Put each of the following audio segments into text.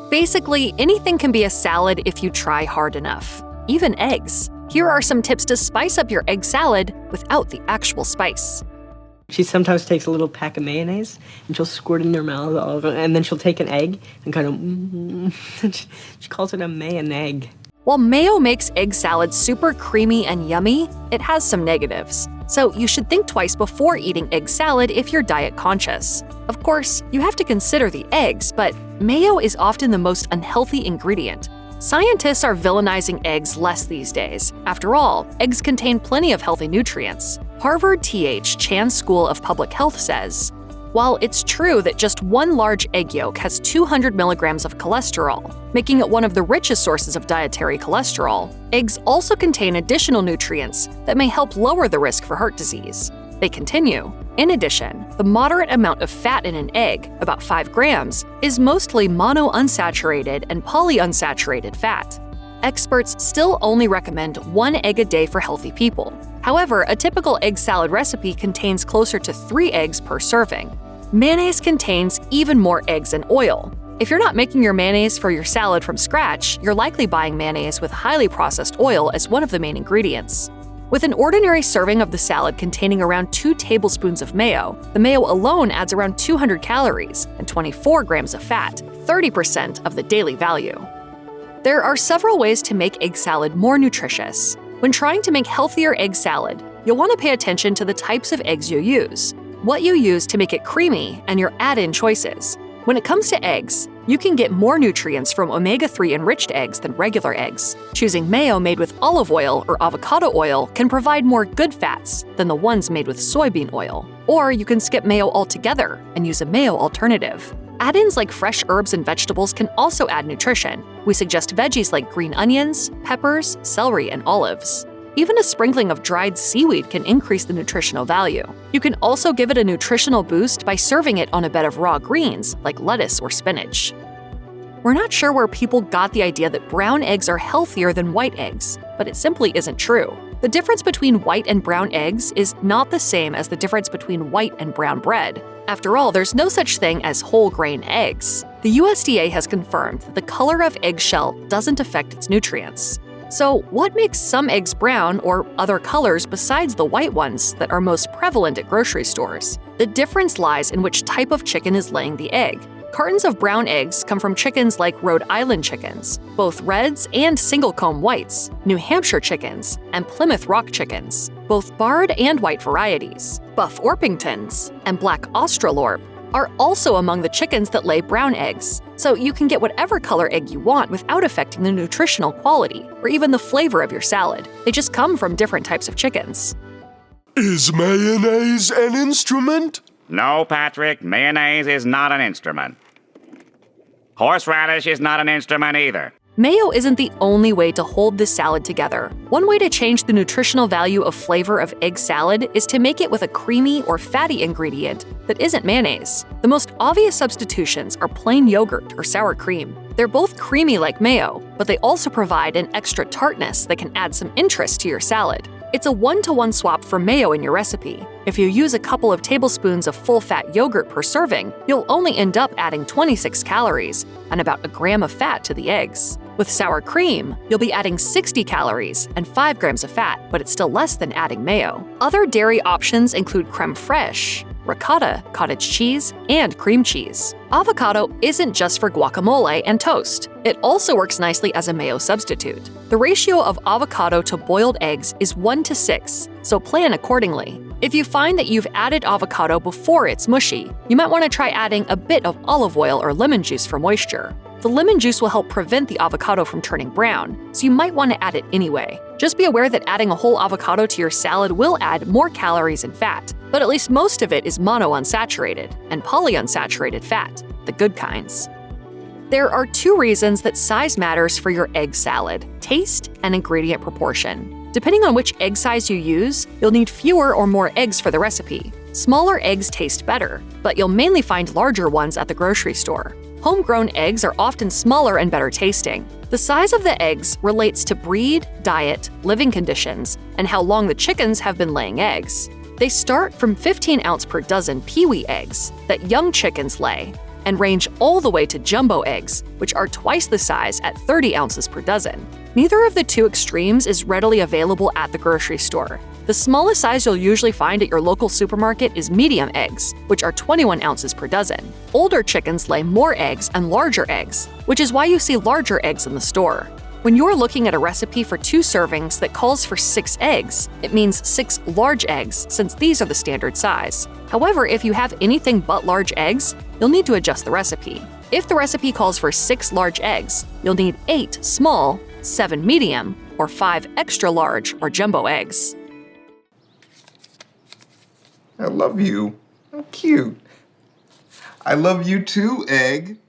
Basically, anything can be a salad if you try hard enough. Even eggs. Here are some tips to spice up your egg salad without the actual spice. She sometimes takes a little pack of mayonnaise and she'll squirt it in her mouth, and then she'll take an egg and kind of, she calls it a Mayonnaise. While mayo makes egg salad super creamy and yummy, it has some negatives. So you should think twice before eating egg salad if you're diet conscious. Of course, you have to consider the eggs, but mayo is often the most unhealthy ingredient. Scientists are villainizing eggs less these days. After all, eggs contain plenty of healthy nutrients. Harvard T.H. Chan School of Public Health says, while it's true that just one large egg yolk has 200 milligrams of cholesterol, making it one of the richest sources of dietary cholesterol, eggs also contain additional nutrients that may help lower the risk for heart disease. They continue. In addition, the moderate amount of fat in an egg, about 5 grams, is mostly monounsaturated and polyunsaturated fat. Experts still only recommend 1 egg a day for healthy people. However, a typical egg salad recipe contains closer to 3 eggs per serving. Mayonnaise contains even more eggs and oil. If you're not making your mayonnaise for your salad from scratch, you're likely buying mayonnaise with highly processed oil as one of the main ingredients. With an ordinary serving of the salad containing around 2 tablespoons of mayo, the mayo alone adds around 200 calories and 24 grams of fat, 30% of the daily value. There are several ways to make egg salad more nutritious. When trying to make healthier egg salad, you'll want to pay attention to the types of eggs you use, what you use to make it creamy, and your add-in choices. When it comes to eggs, you can get more nutrients from omega-3 enriched eggs than regular eggs. Choosing mayo made with olive oil or avocado oil can provide more good fats than the ones made with soybean oil. Or you can skip mayo altogether and use a mayo alternative. Add-ins like fresh herbs and vegetables can also add nutrition. We suggest veggies like green onions, peppers, celery, and olives. Even a sprinkling of dried seaweed can increase the nutritional value. You can also give it a nutritional boost by serving it on a bed of raw greens like lettuce or spinach. We're not sure where people got the idea that brown eggs are healthier than white eggs, but it simply isn't true. The difference between white and brown eggs is not the same as the difference between white and brown bread. After all, there's no such thing as whole grain eggs. The USDA has confirmed that the color of eggshell doesn't affect its nutrients. So, what makes some eggs brown or other colors besides the white ones that are most prevalent at grocery stores? The difference lies in which type of chicken is laying the egg. Cartons of brown eggs come from chickens like Rhode Island chickens, both reds and single-comb whites, New Hampshire chickens, and Plymouth Rock chickens, both barred and white varieties. Buff Orpingtons and Black Australorp are also among the chickens that lay brown eggs, so you can get whatever color egg you want without affecting the nutritional quality or even the flavor of your salad. They just come from different types of chickens. Is mayonnaise an instrument? No, Patrick, mayonnaise is not an instrument. Horseradish is not an instrument either. Mayo isn't the only way to hold this salad together. One way to change the nutritional value of flavor of egg salad is to make it with a creamy or fatty ingredient that isn't mayonnaise. The most obvious substitutions are plain yogurt or sour cream. They're both creamy like mayo, but they also provide an extra tartness that can add some interest to your salad. It's a 1-to-1 swap for mayo in your recipe. If you use a couple of tablespoons of full-fat yogurt per serving, you'll only end up adding 26 calories and about a gram of fat to the eggs. With sour cream, you'll be adding 60 calories and 5 grams of fat, but it's still less than adding mayo. Other dairy options include creme fraiche, ricotta, cottage cheese, and cream cheese. Avocado isn't just for guacamole and toast. It also works nicely as a mayo substitute. The ratio of avocado to boiled eggs is 1:6, so plan accordingly. If you find that you've added avocado before it's mushy, you might want to try adding a bit of olive oil or lemon juice for moisture. The lemon juice will help prevent the avocado from turning brown, so you might want to add it anyway. Just be aware that adding a whole avocado to your salad will add more calories and fat, but at least most of it is monounsaturated and polyunsaturated fat, the good kinds. There are 2 reasons that size matters for your egg salad: taste and ingredient proportion. Depending on which egg size you use, you'll need fewer or more eggs for the recipe. Smaller eggs taste better, but you'll mainly find larger ones at the grocery store. Homegrown eggs are often smaller and better tasting. The size of the eggs relates to breed, diet, living conditions, and how long the chickens have been laying eggs. They start from 15 ounce per dozen peewee eggs that young chickens lay, and range all the way to jumbo eggs, which are twice the size at 30 ounces per dozen. Neither of the two extremes is readily available at the grocery store. The smallest size you'll usually find at your local supermarket is medium eggs, which are 21 ounces per dozen. Older chickens lay more eggs and larger eggs, which is why you see larger eggs in the store. When you're looking at a recipe for 2 servings that calls for 6 eggs, it means 6 large eggs since these are the standard size. However, if you have anything but large eggs, you'll need to adjust the recipe. If the recipe calls for 6 large eggs, you'll need 8 small, 7 medium, or 5 extra large or jumbo eggs. I love you. How cute. I love you too, egg.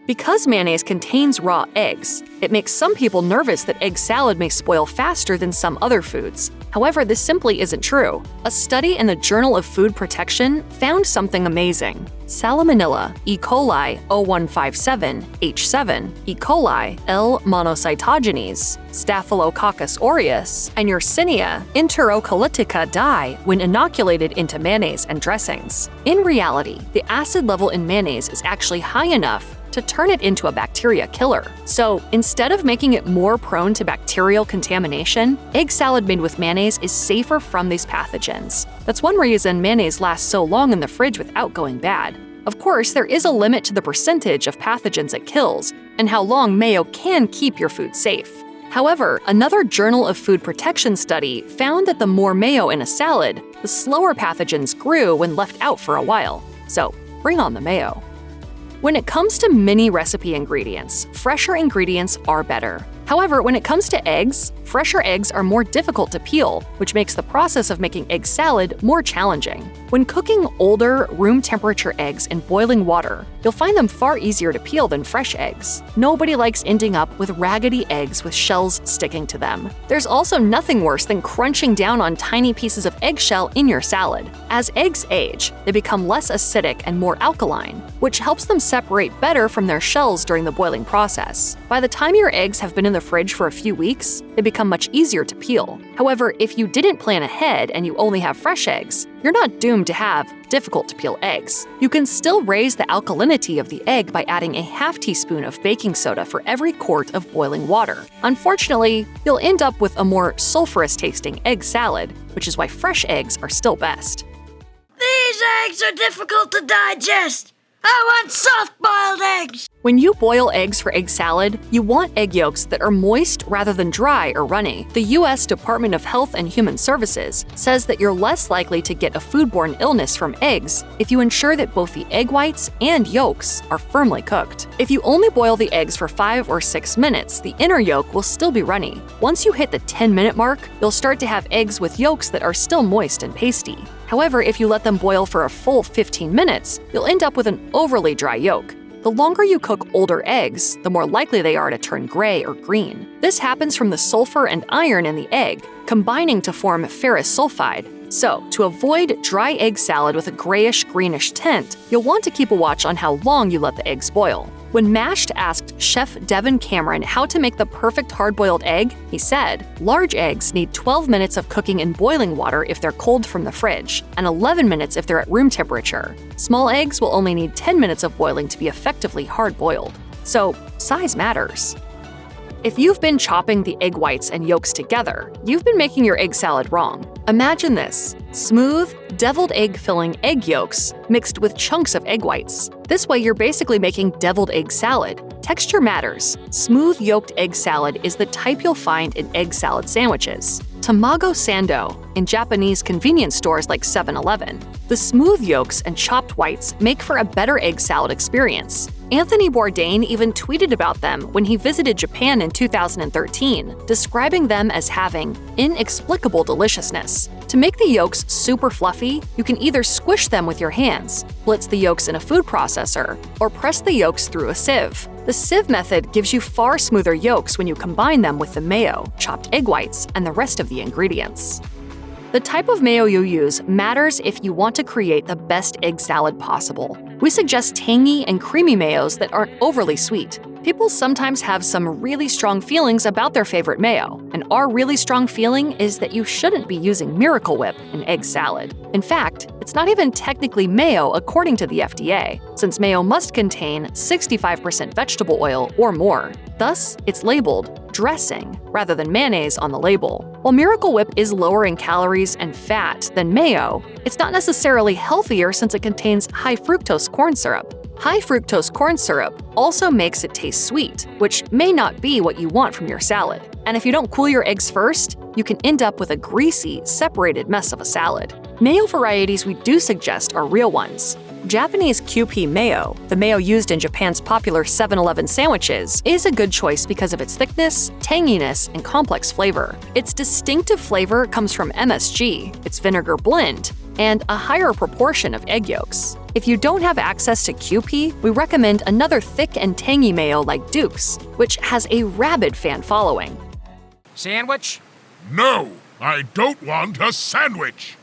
Because mayonnaise contains raw eggs, it makes some people nervous that egg salad may spoil faster than some other foods. However, this simply isn't true. A study in the Journal of Food Protection found something amazing. Salmonella, E. coli 0157H7, E. coli L. monocytogenes, Staphylococcus aureus, and Yersinia enterocolytica die when inoculated into mayonnaise and dressings. In reality, the acid level in mayonnaise is actually high enough to turn it into a bacteria killer. So instead of making it more prone to bacterial contamination, egg salad made with mayonnaise is safer from these pathogens. That's one reason mayonnaise lasts so long in the fridge without going bad. Of course, there is a limit to the percentage of pathogens it kills and how long mayo can keep your food safe. However, another Journal of Food Protection study found that the more mayo in a salad, the slower pathogens grew when left out for a while. So bring on the mayo. When it comes to mini recipe ingredients, fresher ingredients are better. However, when it comes to eggs, fresher eggs are more difficult to peel, which makes the process of making egg salad more challenging. When cooking older, room temperature eggs in boiling water, you'll find them far easier to peel than fresh eggs. Nobody likes ending up with raggedy eggs with shells sticking to them. There's also nothing worse than crunching down on tiny pieces of eggshell in your salad. As eggs age, they become less acidic and more alkaline, which helps them separate better from their shells during the boiling process. By the time your eggs have been in the fridge for a few weeks, they become much easier to peel. However, if you didn't plan ahead and you only have fresh eggs, you're not doomed to have difficult-to-peel eggs. You can still raise the alkalinity of the egg by adding a half teaspoon of baking soda for every quart of boiling water. Unfortunately, you'll end up with a more sulfurous-tasting egg salad, which is why fresh eggs are still best. These eggs are difficult to digest. I want soft-boiled eggs. When you boil eggs for egg salad, you want egg yolks that are moist rather than dry or runny. The U.S. Department of Health and Human Services says that you're less likely to get a foodborne illness from eggs if you ensure that both the egg whites and yolks are firmly cooked. If you only boil the eggs for 5 or 6 minutes, the inner yolk will still be runny. Once you hit the 10-minute mark, you'll start to have eggs with yolks that are still moist and pasty. However, if you let them boil for a full 15 minutes, you'll end up with an overly dry yolk. The longer you cook older eggs, the more likely they are to turn gray or green. This happens from the sulfur and iron in the egg, combining to form ferrous sulfide. So, to avoid dry egg salad with a grayish-greenish tint, you'll want to keep a watch on how long you let the eggs boil. When Mashed asked Chef Devin Cameron how to make the perfect hard-boiled egg, he said, "Large eggs need 12 minutes of cooking in boiling water if they're cold from the fridge, and 11 minutes if they're at room temperature. Small eggs will only need 10 minutes of boiling to be effectively hard-boiled." So, size matters. If you've been chopping the egg whites and yolks together, you've been making your egg salad wrong. Imagine this: smooth, deviled egg filling egg yolks mixed with chunks of egg whites. This way you're basically making deviled egg salad. Texture matters. Smooth yolked egg salad is the type you'll find in egg salad sandwiches. Tamago sando in Japanese convenience stores like 7-Eleven. The smooth yolks and chopped whites make for a better egg salad experience. Anthony Bourdain even tweeted about them when he visited Japan in 2013, describing them as having inexplicable deliciousness. To make the yolks super fluffy, you can either squish them with your hands, blitz the yolks in a food processor, or press the yolks through a sieve. The sieve method gives you far smoother yolks when you combine them with the mayo, chopped egg whites, and the rest of the ingredients. The type of mayo you use matters if you want to create the best egg salad possible. We suggest tangy and creamy mayos that aren't overly sweet. People sometimes have some really strong feelings about their favorite mayo, and our really strong feeling is that you shouldn't be using Miracle Whip in egg salad. In fact, it's not even technically mayo according to the FDA, since mayo must contain 65% vegetable oil or more. Thus, it's labeled dressing rather than mayonnaise on the label. While Miracle Whip is lower in calories and fat than mayo, it's not necessarily healthier since it contains high fructose corn syrup. High fructose corn syrup also makes it taste sweet, which may not be what you want from your salad. And if you don't cool your eggs first, you can end up with a greasy, separated mess of a salad. Mayo varieties we do suggest are real ones. Japanese QP mayo, the mayo used in Japan's popular 7-Eleven sandwiches, is a good choice because of its thickness, tanginess, and complex flavor. Its distinctive flavor comes from MSG, its vinegar blend, and a higher proportion of egg yolks. If you don't have access to QP, we recommend another thick and tangy mayo like Duke's, which has a rabid fan following. Sandwich? No, I don't want a sandwich.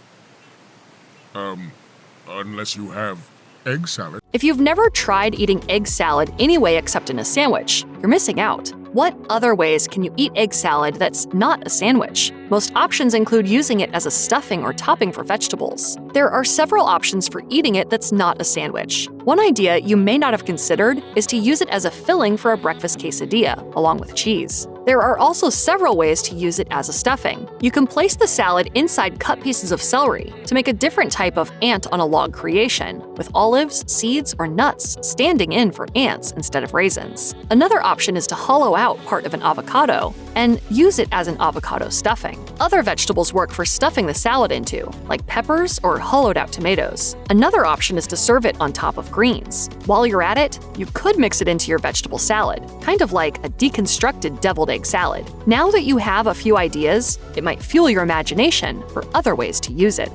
Unless you have egg salad. If you've never tried eating egg salad any way except in a sandwich, you're missing out. What other ways can you eat egg salad that's not a sandwich? Most options include using it as a stuffing or topping for vegetables. There are several options for eating it that's not a sandwich. One idea you may not have considered is to use it as a filling for a breakfast quesadilla, along with cheese. There are also several ways to use it as a stuffing. You can place the salad inside cut pieces of celery to make a different type of ant on a log creation, with olives, seeds, or nuts standing in for ants instead of raisins. Another option is to hollow out part of an avocado and use it as an avocado stuffing. Other vegetables work for stuffing the salad into, like peppers or hollowed out tomatoes. Another option is to serve it on top of greens. While you're at it, you could mix it into your vegetable salad, kind of like a deconstructed deviled egg salad. Now that you have a few ideas, it might fuel your imagination for other ways to use it.